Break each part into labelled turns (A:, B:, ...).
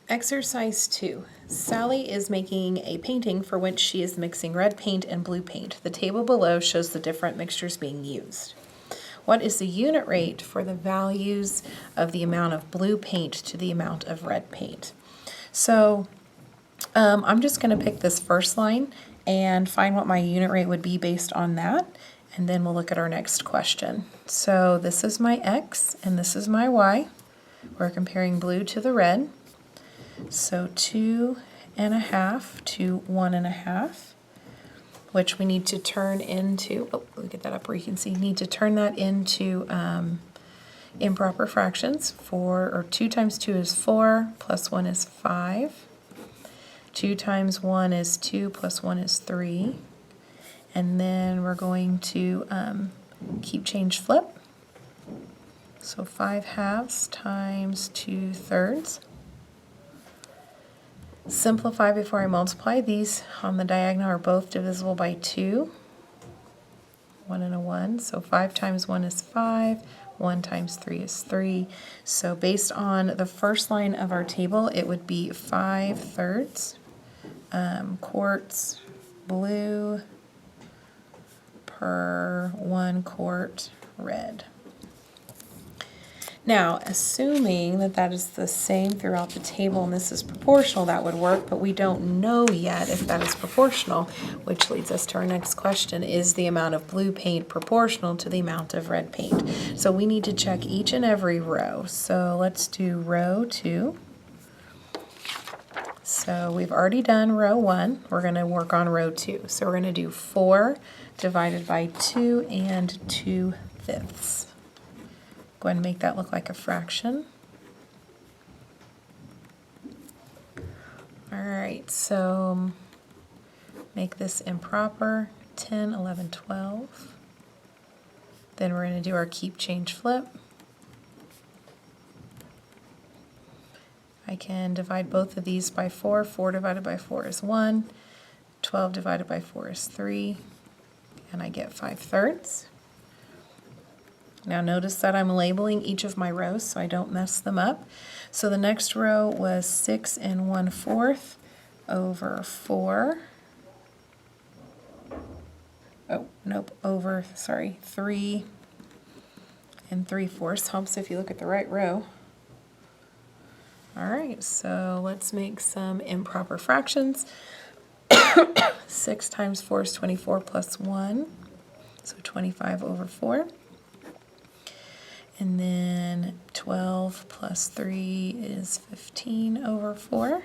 A: Exercise 2. Sally is making a painting for which she is mixing red paint and blue paint. The table below shows the different mixtures being used. What is the unit rate for the values of the amount of blue paint to the amount of red paint? So I'm just going to pick this first line and find what my unit rate would be based on that, and then we'll look at our next question. So this is my X and this is my Y. We're comparing blue to the red. So 2.5 to 1.5, which we need to turn into, let me get that up where you can see, need to turn that into improper fractions. 2 times 2 is 4, plus 1 is 5. 2 times 1 is 2, plus 1 is 3. And then we're going to keep change flip. So 5/2 times 2/3. Simplify before I multiply. These on the diagonal are both divisible by 2. 1 and a 1. So 5 times 1 is 5. 1 times 3 is 3. So based on the first line of our table, it would be 5/3 quarts blue per 1 quart red. Now, assuming that that is the same throughout the table and this is proportional, that would work, but we don't know yet if that is proportional, which leads us to our next question. Is the amount of blue paint proportional to the amount of red paint? So we need to check each and every row. So let's do row 2. So we've already done row 1. We're going to work on row 2. So we're going to do 4 divided by 2 and 2/5. Go ahead and make that look like a fraction. All right, so make this improper, 10, 11, 12. Then we're going to do our keep change flip. I can divide both of these by 4. 4 divided by 4 is 1. 12 divided by 4 is 3. And I get 5/3. Now notice that I'm labeling each of my rows so I don't mess them up. So the next row was 6 1/4 over 4. Oh, nope, over, sorry, 3 3/4. Helps if you look at the right row. All right, so let's make some improper fractions. 6 times 4 is 24 plus 1, so 25 over 4. And then 12 plus 3 is 15 over 4.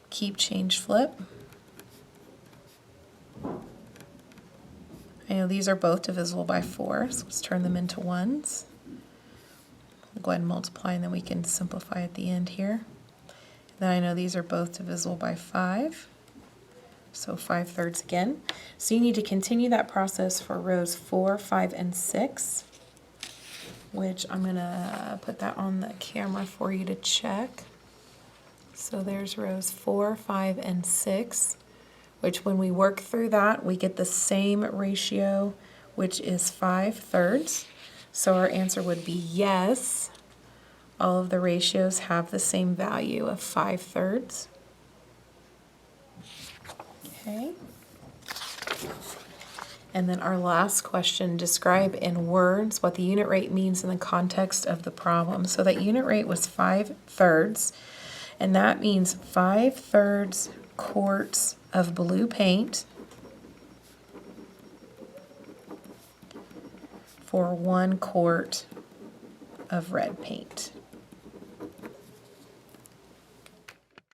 A: Keep change flip. I know these are both divisible by 4, so let's turn them into ones. We'll go ahead and multiply, and then we can simplify at the end here. Then I know these are both divisible by 5, so 5/3 again. So you need to continue that process for rows 4, 5, and 6. Which I'm going to put that on the camera for you to check. So there's rows 4, 5, and 6, which when we work through that, we get the same ratio, which is 5/3. So our answer would be yes. All of the ratios have the same value of 5/3. Okay. And then our last question, describe in words what the unit rate means in the context of the problem. So that unit rate was 5/3, and that means 5/3 quarts of blue paint for 1 quart of red paint.